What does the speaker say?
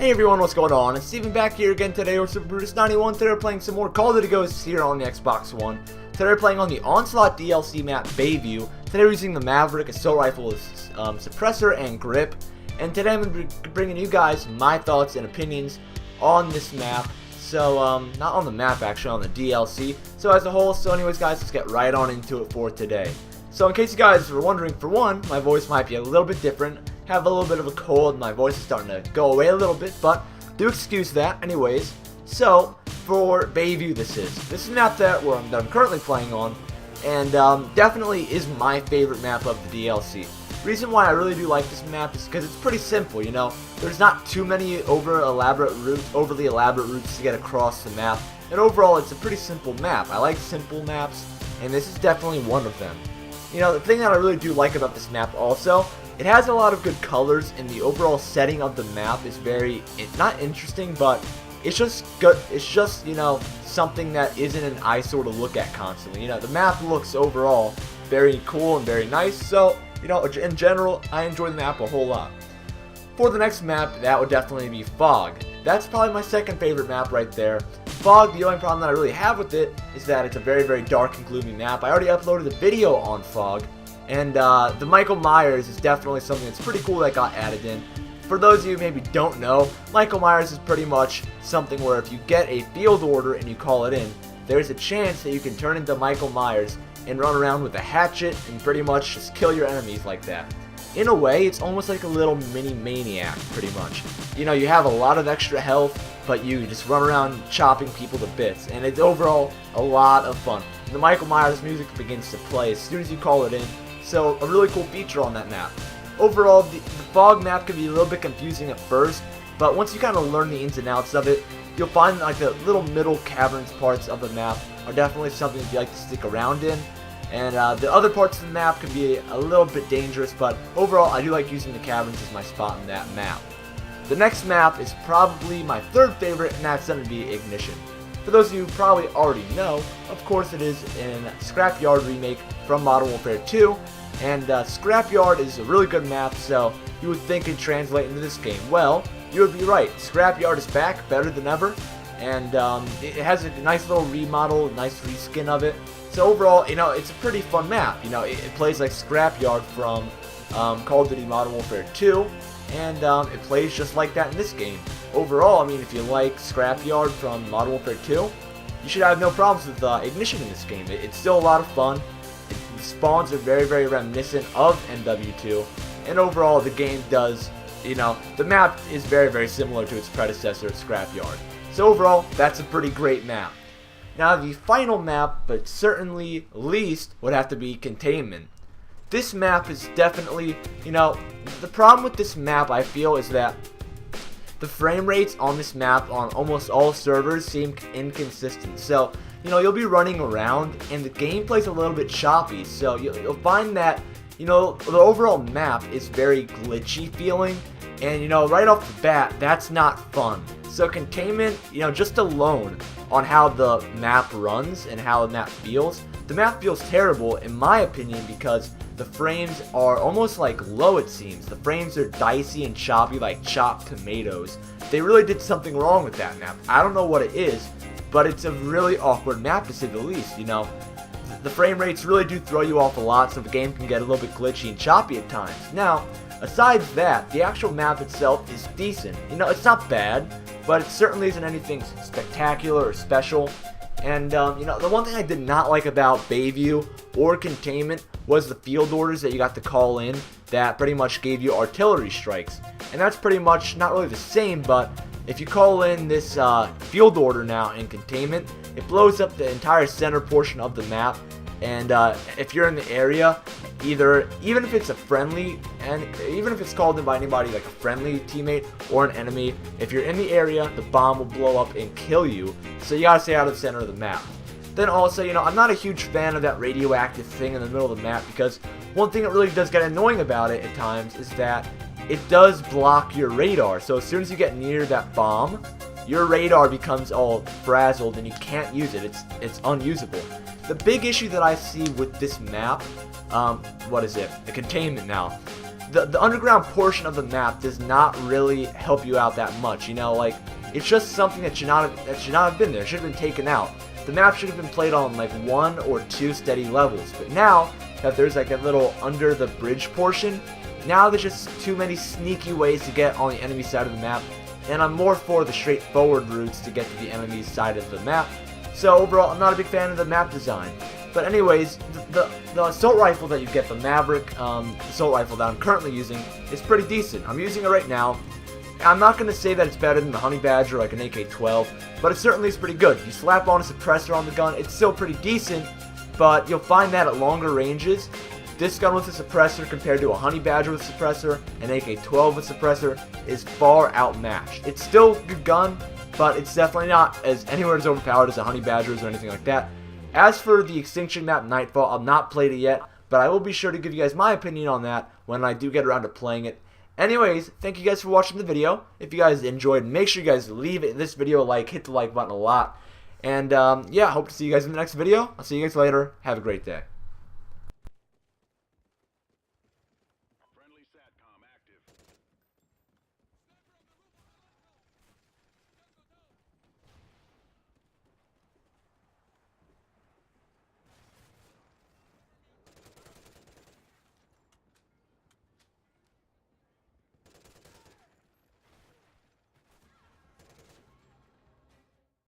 Hey everyone, what's going on? It's Steven back here again today with Super Brutus 91. Today we're playing some more Call of Duty Ghosts here on the Xbox One. Today we're playing on the Onslaught DLC map, Bayview. Today we're using the Maverick Assault Rifle as suppressor and grip. And today I'm going to be bringing you guys my thoughts and opinions on this map. So, not on the map actually, on the DLC. So as a whole, anyways guys, let's get right on into it for today. So in case you guys were wondering, for one, my voice might be a little bit different. Have a little bit of a cold, my voice is starting to go away a little bit, but do excuse that anyways. So, for Bayview this is a map that I'm currently playing on, and definitely is my favorite map of the DLC. Reason why I really do like this map is because it's pretty simple, you know. There's not too many overly elaborate routes to get across the map, and overall it's a pretty simple map. I like simple maps, and this is definitely one of them. You know, the thing that I really do like about this map also, it has a lot of good colors, and the overall setting of the map is very, not interesting, but it's just good. It's just, you know, something that isn't an eyesore to look at constantly. You know, the map looks overall very cool and very nice, so, you know, in general, I enjoy the map a whole lot. For the next map, that would definitely be Fog. That's probably my second favorite map right there. Fog, the only problem that I really have with it is that it's a very, very dark and gloomy map. I already uploaded a video on Fog, and the Michael Myers is definitely something that's pretty cool that got added in. For those of you who maybe don't know, Michael Myers is pretty much something where if you get a field order and you call it in, there's a chance that you can turn into Michael Myers and run around with a hatchet and pretty much just kill your enemies like that. In a way, it's almost like a little mini maniac, pretty much. You know, you have a lot of extra health, but you just run around chopping people to bits, and it's overall a lot of fun. The Michael Myers music begins to play as soon as you call it in, so a really cool feature on that map. Overall, the Fog map can be a little bit confusing at first, but once you kind of learn the ins and outs of it, you'll find like the little middle caverns parts of the map are definitely something that you like to stick around in. And the other parts of the map can be a little bit dangerous, but overall I do like using the caverns as my spot in that map. The next map is probably my third favorite, and that's going to be Ignition. For those of you who probably already know, of course it is an Scrapyard remake from Modern Warfare 2, and Scrapyard is a really good map, so you would think it'd translate into this game. Well, you would be right. Scrapyard is back, better than ever, and it has a nice little remodel, a nice reskin of it. So overall, you know, it's a pretty fun map. You know, it plays like Scrapyard from Call of Duty Modern Warfare 2, and it plays just like that in this game. Overall, I mean, if you like Scrapyard from Modern Warfare 2, you should have no problems with Ignition in this game. It's still a lot of fun. The spawns are very, very reminiscent of MW2, and overall, the game does, you know, the map is very, very similar to its predecessor, Scrapyard. So overall, that's a pretty great map. Now the final map, but certainly least, would have to be Containment. This map is definitely, you know, the problem with this map I feel is that the frame rates on this map on almost all servers seem inconsistent. So, you know, you'll be running around and the gameplay's a little bit choppy, so you'll find that, you know, the overall map is very glitchy feeling, and you know, right off the bat, that's not fun. So Containment, you know, just alone on how the map runs and how the map feels terrible in my opinion, because the frames are almost like low, it seems. The frames are dicey and choppy like chopped tomatoes. They really did something wrong with that map. I don't know what it is, but it's a really awkward map to say the least, you know. The frame rates really do throw you off a lot, so the game can get a little bit glitchy and choppy at times. Now, aside that, the actual map itself is decent. You know, it's not bad, but it certainly isn't anything spectacular or special. And, you know, the one thing I did not like about Bayview or Containment was the field orders that you got to call in that pretty much gave you artillery strikes. And that's pretty much not really the same, but if you call in this field order now in Containment, it blows up the entire center portion of the map. And if you're in the area, even if it's a friendly, and even if it's called in by anybody like a friendly teammate or an enemy, if you're in the area, the bomb will blow up and kill you. So you gotta stay out of the center of the map. Then also, you know, I'm not a huge fan of that radioactive thing in the middle of the map, because one thing that really does get annoying about it at times is that it does block your radar. So as soon as you get near that bomb, your radar becomes all frazzled and you can't use it. It's unusable. The big issue that I see with this map, the Containment now, the underground portion of the map does not really help you out that much. You know, like, it's just something that should not have been there. It should have been taken out. The map should have been played on like 1 or 2 steady levels. But now that there's like a little under the bridge portion, now there's just too many sneaky ways to get on the enemy side of the map, and I'm more for the straightforward routes to get to the enemy side of the map. So overall, I'm not a big fan of the map design. But anyways, the assault rifle that you get, the Maverick assault rifle that I'm currently using, is pretty decent. I'm using it right now. I'm not going to say that it's better than the Honey Badger, like an AK-12, but it certainly is pretty good. You slap on a suppressor on the gun, it's still pretty decent, but you'll find that at longer ranges, this gun with a suppressor compared to a Honey Badger with a suppressor, an AK-12 with suppressor, is far outmatched. It's still a good gun, but it's definitely not anywhere as overpowered as a Honey Badger's or anything like that. As for the Extinction map Nightfall, I've not played it yet, but I will be sure to give you guys my opinion on that when I do get around to playing it. Anyways, thank you guys for watching the video. If you guys enjoyed, make sure you guys leave this video a like, hit the like button a lot. And yeah, hope to see you guys in the next video. I'll see you guys later. Have a great day.